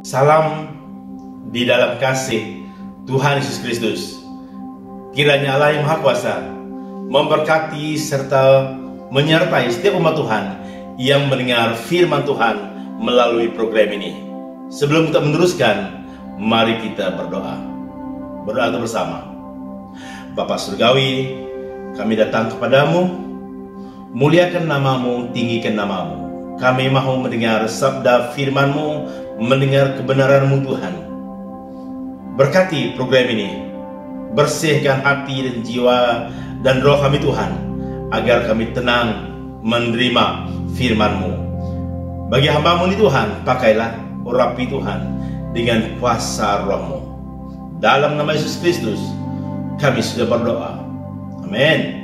Salam di dalam kasih Tuhan Yesus Kristus. Kiranya Allah yang Maha Kuasa memberkati serta menyertai setiap umat Tuhan yang mendengar firman Tuhan melalui program ini. Sebelum kita meneruskan, mari kita berdoa. Berdoa bersama. Bapa Surgawi, kami datang kepadamu, muliakan namamu, tinggikan namamu. Kami mau mendengar sabda firman-Mu, mendengar kebenaran-Mu Tuhan. Berkati program ini, bersihkan hati dan jiwa dan roh kami Tuhan, agar kami tenang menerima firman-Mu. Bagi hamba-Mu ini Tuhan, pakailah, urapi Tuhan dengan kuasa roh-Mu. Dalam nama Yesus Kristus, kami sudah berdoa. Amin.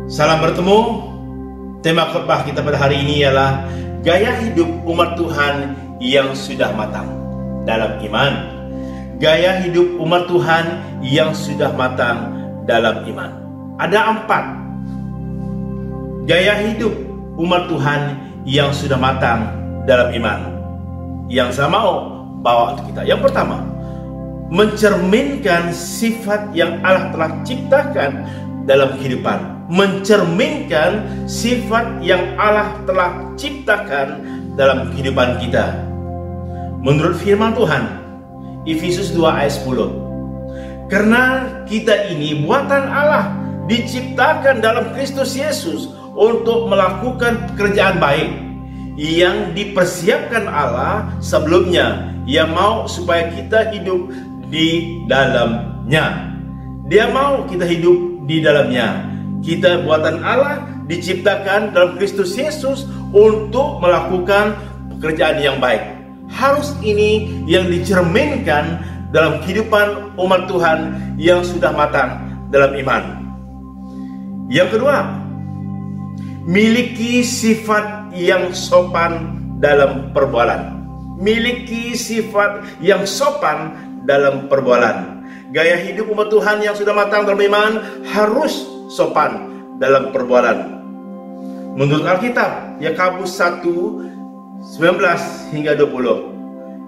Salam bertemu. Tema khotbah kita pada hari ini ialah gaya hidup umat Tuhan yang sudah matang dalam iman. Gaya hidup umat Tuhan yang sudah matang dalam iman. Ada 4 gaya hidup umat Tuhan yang sudah matang dalam iman, yang saya mau bawa untuk kita. Yang pertama, mencerminkan sifat yang Allah telah ciptakan dalam kehidupan. Mencerminkan sifat yang Allah telah ciptakan dalam kehidupan kita. Menurut firman Tuhan, Efesus 2 ayat 10, karena kita ini buatan Allah, diciptakan dalam Kristus Yesus untuk melakukan pekerjaan baik yang dipersiapkan Allah sebelumnya. Ia mau supaya kita hidup di dalamnya. Dia mau kita hidup di dalamnya. Kita buatan Allah, diciptakan dalam Kristus Yesus untuk melakukan pekerjaan yang baik. Harus ini yang dicerminkan dalam kehidupan umat Tuhan yang sudah matang dalam iman. Yang kedua, miliki sifat yang sopan dalam perbualan. Miliki sifat yang sopan dalam perbualan. Gaya hidup umat Tuhan yang sudah matang dalam iman harus sopan dalam perbualan. Menurut Alkitab, Yakobus 1:19 hingga 20.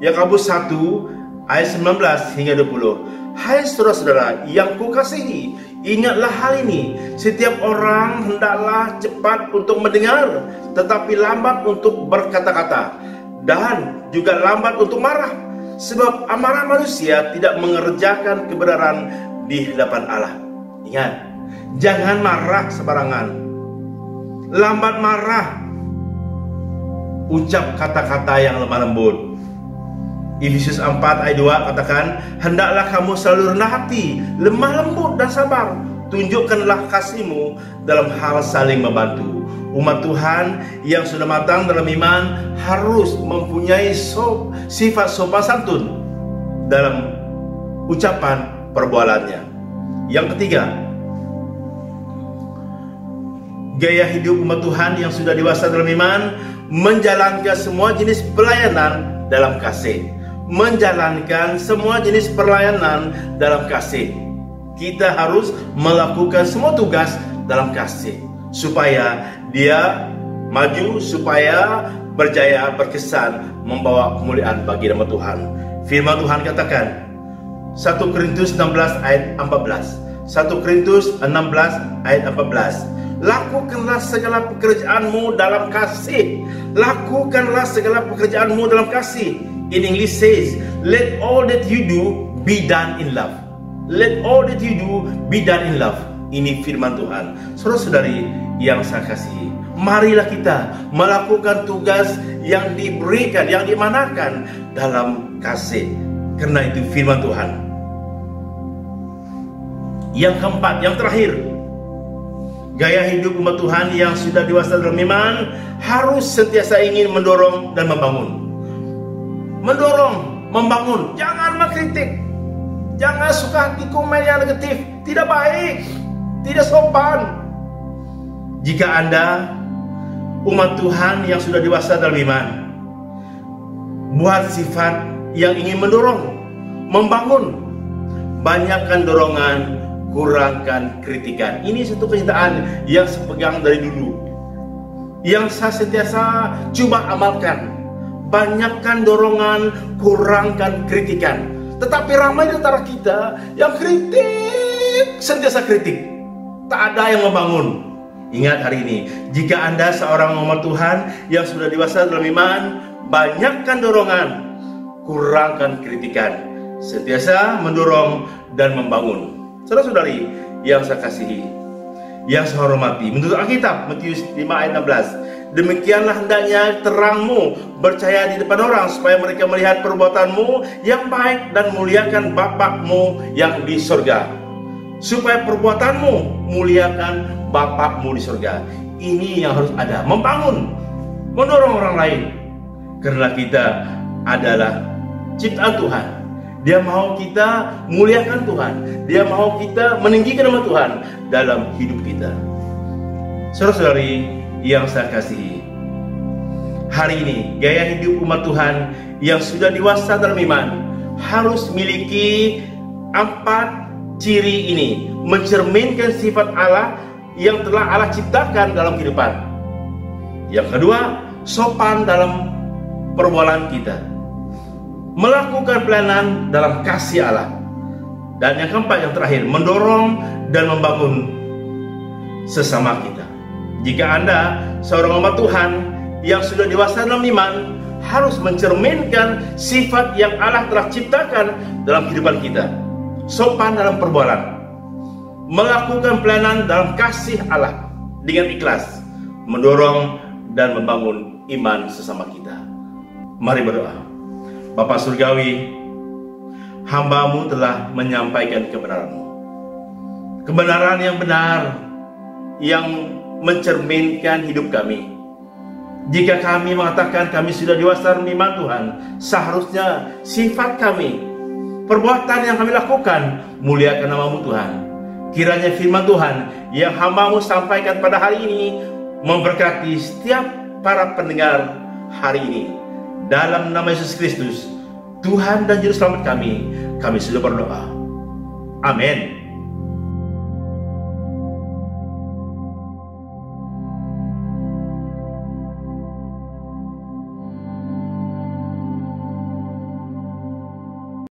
Yakobus 1 ayat 19 hingga 20. Hai saudara-saudara yang kukasihi, ingatlah hal ini. Setiap orang hendaklah cepat untuk mendengar, tetapi lambat untuk berkata-kata, dan juga lambat untuk marah. Sebab amarah manusia tidak mengerjakan kebenaran di hadapan Allah. Ingat, jangan marah sembarangan. Lambat marah. Ucap kata-kata yang lemah lembut. Efesus 4 ayat 2 katakan, hendaklah kamu selalu rendah hati, lemah lembut dan sabar. Tunjukkanlah kasihmu dalam hal saling membantu. Umat Tuhan yang sudah matang dalam iman harus mempunyai sifat sopan santun dalam ucapan perbualannya. Yang ketiga, gaya hidup umat Tuhan yang sudah dewasa dalam iman menjalankan semua jenis pelayanan dalam kasih. Menjalankan semua jenis pelayanan dalam kasih. Kita harus melakukan semua tugas dalam kasih supaya dia maju, supaya berjaya, berkesan, membawa kemuliaan bagi nama Tuhan. Firman Tuhan katakan 1 Korintus 16 ayat 14. 1 Korintus 16 ayat 14. Lakukanlah segala pekerjaanmu dalam kasih. Lakukanlah segala pekerjaanmu dalam kasih. In English says, let all that you do be done in love. Let all that you do be done in love. Ini firman Tuhan. Saudara-saudari yang saya kasihi, marilah kita melakukan tugas yang diberikan, yang dimanakan dalam kasih. Karena itu firman Tuhan. Yang keempat, yang terakhir, gaya hidup umat Tuhan yang sudah dewasa dalam iman harus sentiasa ingin mendorong dan membangun. Mendorong, membangun, jangan mengkritik. Jangan suka hati komen yang negatif. Tidak baik, tidak sopan. Jika Anda umat Tuhan yang sudah dewasa dalam iman, buat sifat yang ingin mendorong, membangun. Banyakkan dorongan, kurangkan kritikan. Ini satu kenyataan yang saya pegang dari dulu, yang saya sentiasa coba amalkan. banyakkan dorongan, kurangkan kritikan. Tetapi ramai di antara kita yang kritik, sentiasa kritik, tak ada yang membangun. Ingat hari ini, jika Anda seorang umat Tuhan yang sudah dewasa dalam iman, banyakkan dorongan, kurangkan kritikan, sentiasa mendorong dan membangun. Saudara-saudari yang saya kasihi, yang saya hormati, menurut Alkitab Matius 5 ayat 16, demikianlah hendaknya terangmu bercahaya di depan orang, supaya mereka melihat perbuatanmu yang baik dan muliakan Bapakmu yang di surga. Supaya perbuatanmu muliakan Bapakmu di surga. Ini yang harus ada, membangun, mendorong orang lain. Karena kita adalah ciptaan Tuhan. Dia mau kita muliakan Tuhan. Dia mau kita meninggikan nama Tuhan dalam hidup kita. Saudara-saudari yang saya kasihi, hari ini gaya hidup umat Tuhan yang sudah dewasa dalam iman harus miliki 4 ciri ini, mencerminkan sifat Allah yang telah Allah ciptakan dalam kehidupan. Yang kedua, sopan dalam perbualan kita, melakukan pelayanan dalam kasih Allah. Dan yang keempat, yang terakhir, mendorong dan membangun sesama kita. Jika Anda seorang umat Tuhan yang sudah dewasa dalam iman, harus mencerminkan sifat yang Allah telah ciptakan dalam kehidupan kita. Sopan dalam perbualan, melakukan pelayanan dalam kasih Allah dengan ikhlas, mendorong dan membangun iman sesama kita. Mari berdoa. Bapa Surgawi, hamba-Mu telah menyampaikan kebenaran-Mu, kebenaran yang benar, yang mencerminkan hidup kami. Jika kami mengatakan kami sudah dewasa dalam iman Tuhan, seharusnya sifat kami, perbuatan yang kami lakukan, muliakan nama-Mu Tuhan. Kiranya firman Tuhan yang hamba-Mu sampaikan pada hari ini memberkati setiap para pendengar hari ini. Dalam nama Yesus Kristus, Tuhan dan Juru Selamat kami sudah berdoa. Amin.